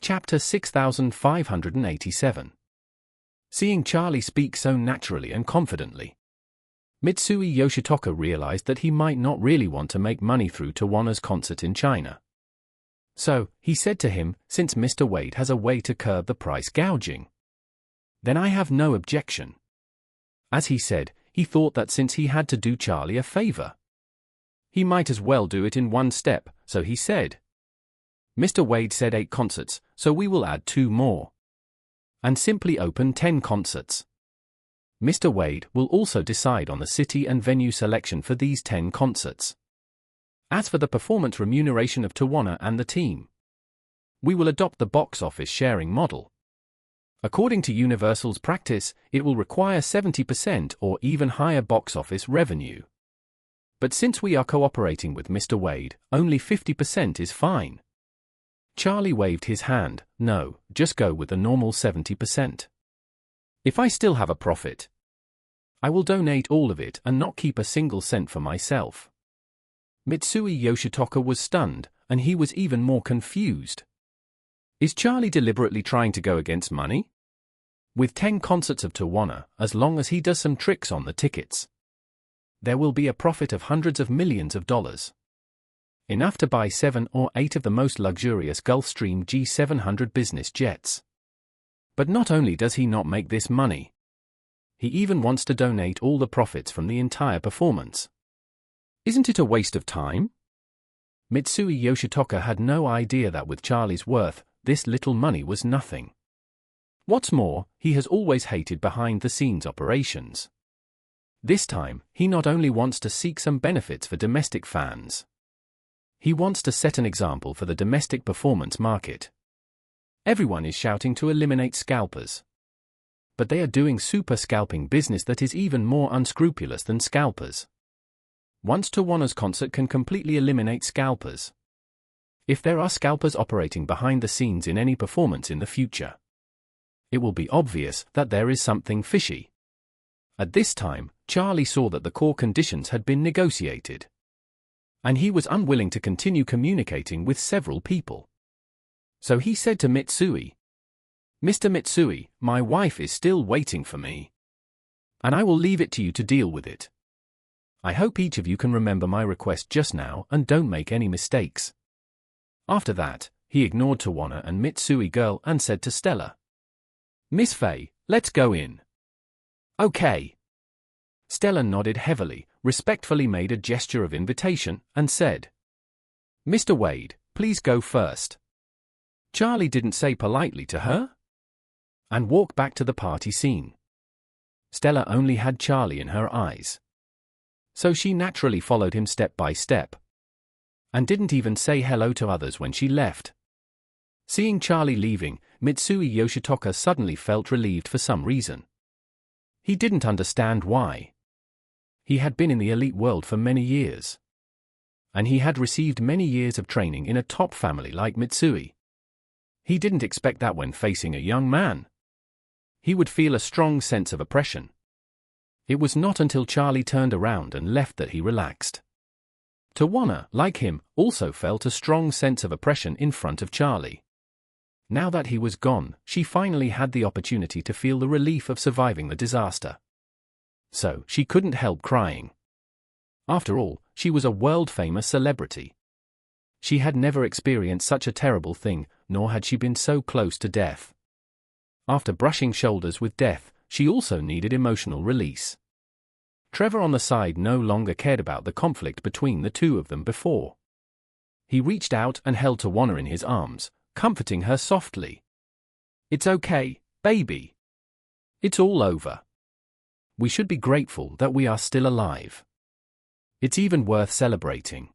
Chapter 6587. Seeing Charlie speak so naturally and confidently, Mitsui Yoshitoka realized that he might not really want to make money through Tawana's concert in China. So, he said to him, since Mr. Wade has a way to curb the price gouging, then I have no objection. As he said, he thought that since he had to do Charlie a favor, he might as well do it in one step, so he said, Mr. Wade said 8 concerts, so we will add 2 more. And simply open 10 concerts. Mr. Wade will also decide on the city and venue selection for these 10 concerts. As for the performance remuneration of Tawana and the team, we will adopt the box office sharing model. According to Universal's practice, it will require 70% or even higher box office revenue. But since we are cooperating with Mr. Wade, only 50% is fine. Charlie waved his hand. No, just go with the normal 70%. If I still have a profit, I will donate all of it and not keep a single cent for myself. Mitsui Yoshitoka was stunned, and he was even more confused. Is Charlie deliberately trying to go against money? With 10 concerts of Tawana, as long as he does some tricks on the tickets, there will be a profit of hundreds of millions of dollars. Enough to buy 7 or 8 of the most luxurious Gulfstream G700 business jets. But not only does he not make this money, he even wants to donate all the profits from the entire performance. Isn't it a waste of time? Mitsui Yoshitoka had no idea that with Charlie's worth, this little money was nothing. What's more, he has always hated behind-the-scenes operations. This time, he not only wants to seek some benefits for domestic fans, he wants to set an example for the domestic performance market. Everyone is shouting to eliminate scalpers. But they are doing super scalping business that is even more unscrupulous than scalpers. Once Tawana's concert can completely eliminate scalpers. If there are scalpers operating behind the scenes in any performance in the future, it will be obvious that there is something fishy. At this time, Charlie saw that the core conditions had been negotiated, and he was unwilling to continue communicating with several people. So he said to Mitsui, Mr. Mitsui, my wife is still waiting for me, and I will leave it to you to deal with it. I hope each of you can remember my request just now and don't make any mistakes. After that, he ignored Tawana and Mitsui girl and said to Stella, Miss Faye, let's go in. Okay. Stella nodded heavily, respectfully made a gesture of invitation, and said, Mr. Wade, please go first. Charlie didn't say politely to her, and walk back to the party scene. Stella only had Charlie in her eyes, so she naturally followed him step by step, and didn't even say hello to others when she left. Seeing Charlie leaving, Mitsui Yoshitoka suddenly felt relieved for some reason. He didn't understand why. He had been in the elite world for many years, and he had received many years of training in a top family like Mitsui. He didn't expect that when facing a young man, he would feel a strong sense of oppression. It was not until Charlie turned around and left that he relaxed. Tawana, like him, also felt a strong sense of oppression in front of Charlie. Now that he was gone, she finally had the opportunity to feel the relief of surviving the disaster. So, she couldn't help crying. After all, she was a world-famous celebrity. She had never experienced such a terrible thing, nor had she been so close to death. After brushing shoulders with death, she also needed emotional release. Trevor on the side no longer cared about the conflict between the two of them before. He reached out and held Tawana in his arms, comforting her softly. It's okay, baby. It's all over. We should be grateful that we are still alive. It's even worth celebrating.